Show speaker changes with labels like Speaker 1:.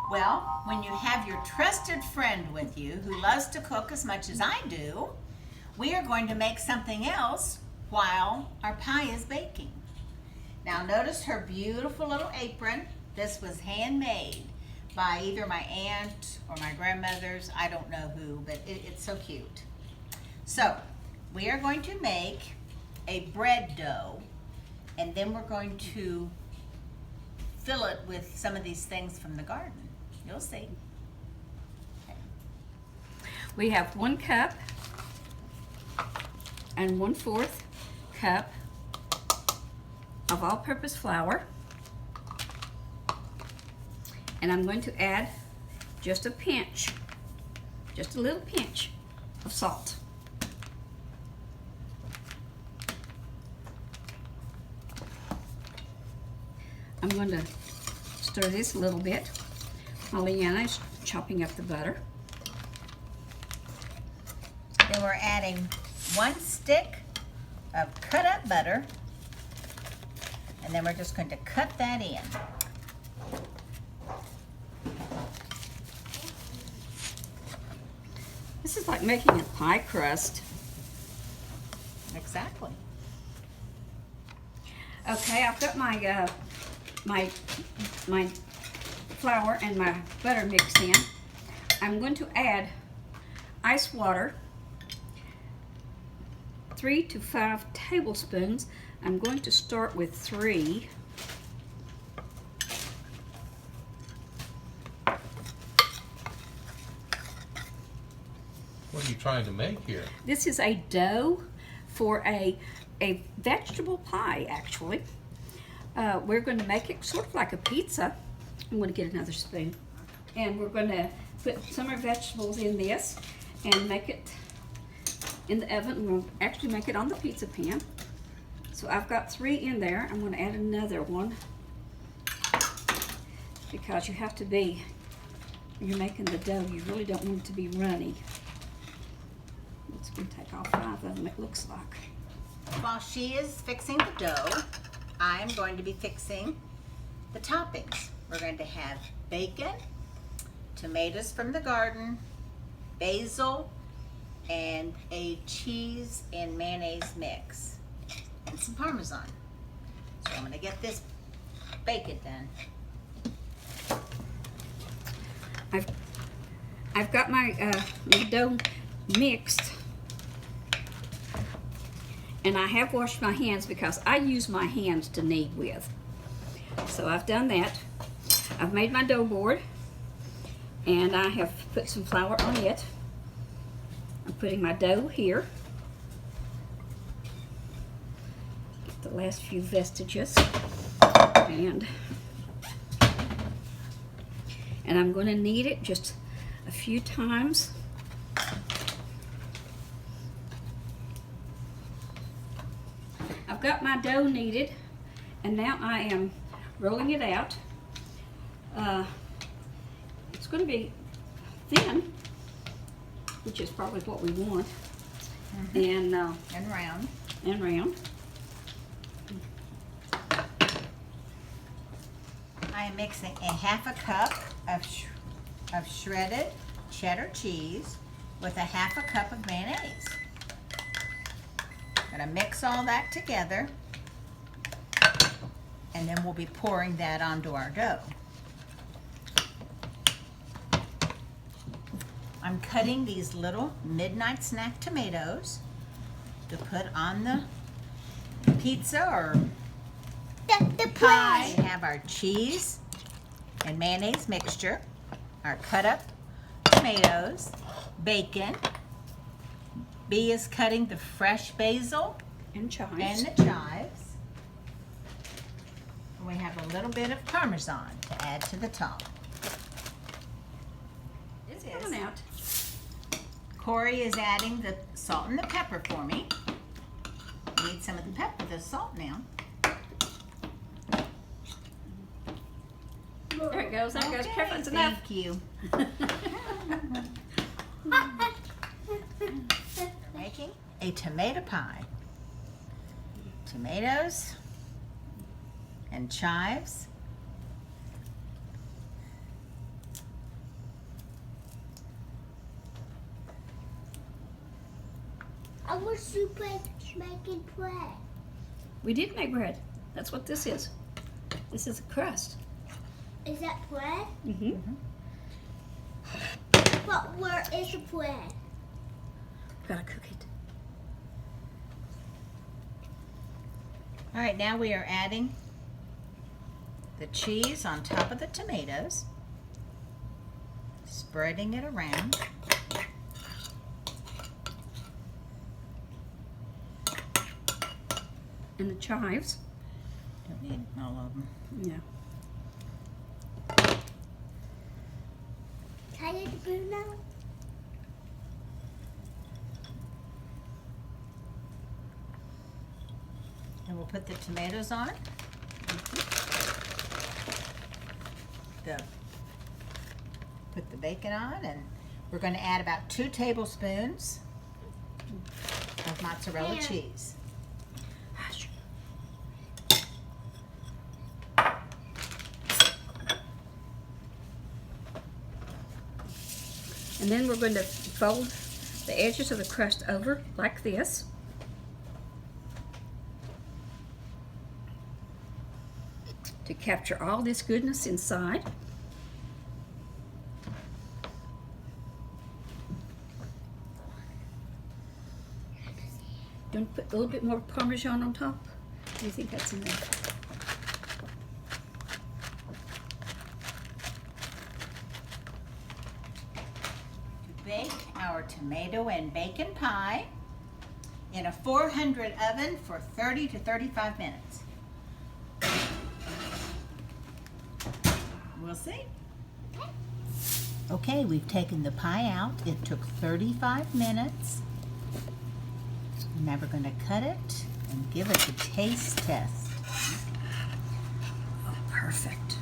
Speaker 1: Well, when you have your trusted friend with you who loves to cook as much as I do, we are going to make something else while our pie is baking. Now notice her beautiful little apron. This was handmade by either my aunt or my grandmother's, I don't know who, but it's so cute. So we are going to make a bread dough, and then we're going to fill it with some of these things from the garden. You'll see. Okay.
Speaker 2: We have 1 cup and 1/4 cup of all-purpose flour, and I'm going to add just a pinch, just a little pinch of salt. I'm going to stir this a little bit while Leanna is chopping up the butter.
Speaker 1: Then we're adding 1 stick of cut up butter, and then we're just going to cut that in.
Speaker 2: This is like making a pie crust.
Speaker 1: Exactly.
Speaker 2: Okay, I've got my my flour and my butter mixed in. I'm going to add ice water, 3 to 5 tablespoons. I'm going to start with 3.
Speaker 3: What are you trying to make here?
Speaker 2: This is a dough for a vegetable pie, actually. We're going to make it sort of like a pizza. I'm going to get another spoon. And we're going to put some of our vegetables in this and make it in the oven. We'll actually make it on the pizza pan. So I've got 3 in there. I'm going to add another one because you have to be, when you're making the dough, you really don't want it to be runny. It's going to take all 5 of them, it looks like.
Speaker 1: While she is fixing the dough, I'm going to be fixing the toppings. We're going to have bacon, tomatoes from the garden, basil, and a cheese and mayonnaise mix, and some Parmesan. So I'm going to get this bacon done.
Speaker 2: I've got my dough mixed, and I have washed my hands because I use my hands to knead with. So I've done that. I've made my dough board, and I have put some flour on it. I'm putting my dough here. Get the last few vestiges, and I'm going to knead it just a few times. I've got my dough kneaded, and now I am rolling it out. It's going to be thin, which is probably what we want, and
Speaker 1: round.
Speaker 2: And round.
Speaker 1: I am mixing a 1/2 cup of shredded cheddar cheese with a 1/2 cup of mayonnaise. I'm going to mix all that together, and then we'll be pouring that onto our dough. I'm cutting these little midnight snack tomatoes to put on the pizza or the pie. We have our cheese and mayonnaise mixture, our cut up tomatoes, bacon. B is cutting the fresh basil
Speaker 2: And chives.
Speaker 1: and the chives. And we have a little bit of Parmesan to add to the top.
Speaker 2: It's coming out.
Speaker 1: Corey is adding the salt and the pepper for me. Need some of the salt now.
Speaker 2: There it goes. There it goes.
Speaker 1: Okay,
Speaker 2: Careful, it's enough.
Speaker 1: thank you. Making a tomato pie. Tomatoes and chives.
Speaker 3: I was making bread.
Speaker 2: We did make bread. That's what this is. This is a crust.
Speaker 3: Is that bread?
Speaker 2: Mm-hmm.
Speaker 3: But where is the bread?
Speaker 2: Gotta cook it.
Speaker 1: All right, now we are adding the cheese on top of the tomatoes, spreading it around.
Speaker 2: And the chives.
Speaker 1: Don't need all of them.
Speaker 2: Yeah.
Speaker 3: Can I get the spoon now?
Speaker 1: And we'll put the tomatoes on. Put the bacon on, and we're going to add about 2 tablespoons of mozzarella
Speaker 3: Yeah.
Speaker 1: cheese.
Speaker 2: Hush. And then we're going to fold the edges of the crust over like this. To capture all this goodness inside. You want to put a little bit more Parmesan on top? Do you think that's enough?
Speaker 1: To bake our tomato and bacon pie in a 400 oven for 30 to 35 minutes. We'll see. Okay, we've taken the pie out. It took 35 minutes. Now we're going to cut it and give it a taste test.
Speaker 2: Oh, perfect.